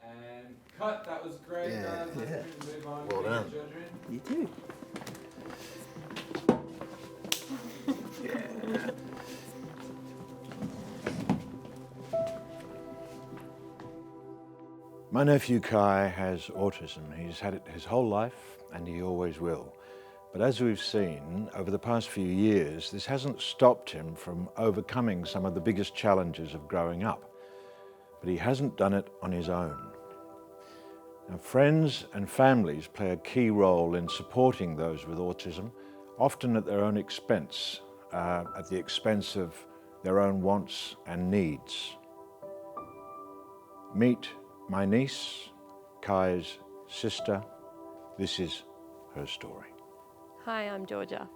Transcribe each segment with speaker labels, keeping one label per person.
Speaker 1: And cut. That was great, guys. Let's move on.
Speaker 2: Well done.
Speaker 1: Children.
Speaker 3: You too.
Speaker 2: My nephew Kai has autism. He's had it his whole life and he always will. But as we've seen over the past few years, this hasn't stopped him from overcoming some of the biggest challenges of growing up. But he hasn't done it on his own. Now, friends and families play a key role in supporting those with autism, often at their own expense, at the expense of their own wants and needs. Meet my niece, Kai's sister. This is her story.
Speaker 4: Hi, I'm Georgia.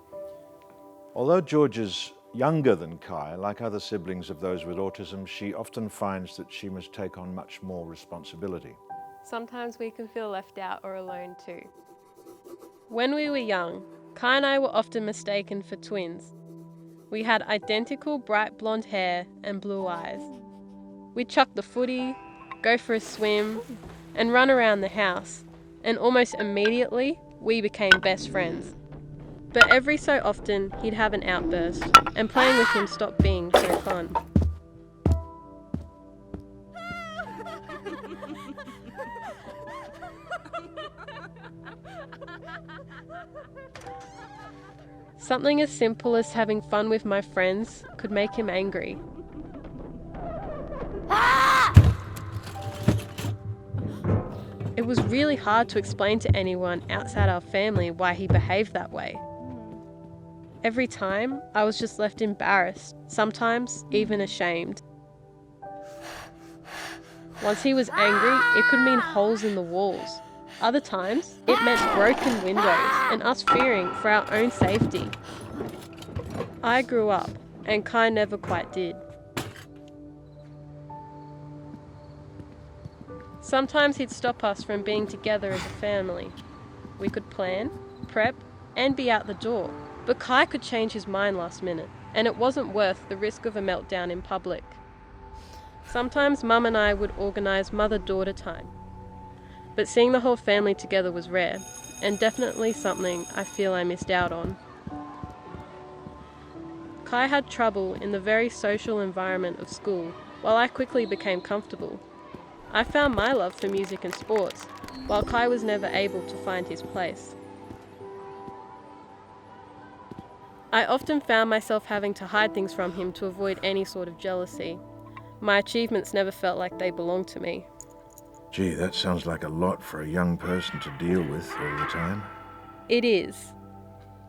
Speaker 2: Although Georgia's younger than Kai, like other siblings of those with autism, she often finds that she must take on much more responsibility.
Speaker 4: Sometimes we can feel left out or alone too. When we were young, Kai and I were often mistaken for twins. We had identical bright blonde hair and blue eyes. We'd chuck the footy, go for a swim, and run around the house, and almost immediately we became best friends. But every so often he'd have an outburst, and playing with him stopped being so fun. Something as simple as having fun with my friends could make him angry. It was really hard to explain to anyone outside our family why he behaved that way. Every time, I was just left embarrassed, sometimes even ashamed. Once he was angry, it could mean holes in the walls. Other times, it meant broken windows and us fearing for our own safety. I grew up, and Kai never quite did. Sometimes he'd stop us from being together as a family. We could plan, prep, and be out the door, but Kai could change his mind last minute, and it wasn't worth the risk of a meltdown in public. Sometimes Mum and I would organise mother-daughter time, but seeing the whole family together was rare, and definitely something I feel I missed out on. Kai had trouble in the very social environment of school, while I quickly became comfortable. I found my love for music and sports, while Kai was never able to find his place. I often found myself having to hide things from him to avoid any sort of jealousy. My achievements never felt like they belonged to me.
Speaker 2: Gee, that sounds like a lot for a young person to deal with all the time.
Speaker 4: It is.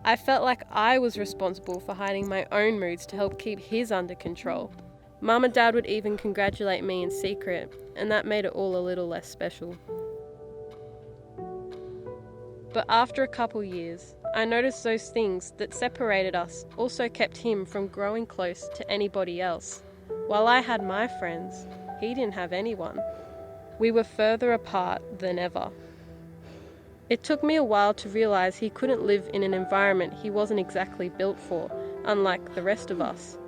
Speaker 4: I felt like I was responsible for hiding my own moods to help keep his under control. Mum and Dad would even congratulate me in secret, and that made it all a little less special. But after a couple years, I noticed those things that separated us also kept him from growing close to anybody else. While I had my friends, he didn't have anyone. We were further apart than ever. It took me a while to realise he couldn't live in an environment he wasn't exactly built for, unlike the rest of us.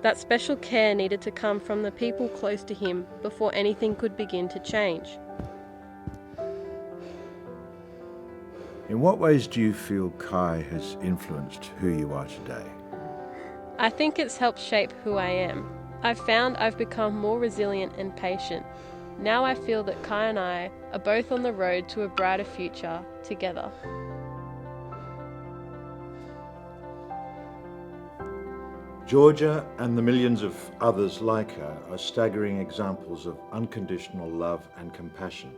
Speaker 4: That special care needed to come from the people close to him before anything could begin to change.
Speaker 2: In what ways do you feel Kai has influenced who you are today?
Speaker 4: I think it's helped shape who I am. I've found I've become more resilient and patient. Now I feel that Kai and I are both on the road to a brighter future together.
Speaker 2: Georgia and the millions of others like her are staggering examples of unconditional love and compassion.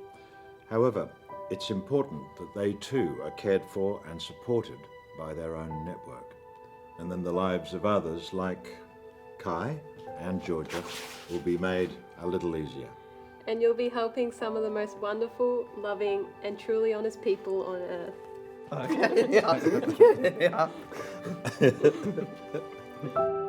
Speaker 2: However, it's important that they too are cared for and supported by their own network. And then the lives of others like Kai and Georgia will be made a little easier.
Speaker 4: And you'll be helping some of the most wonderful, loving, and truly honest people on earth.
Speaker 3: Okay. Yeah. Yeah.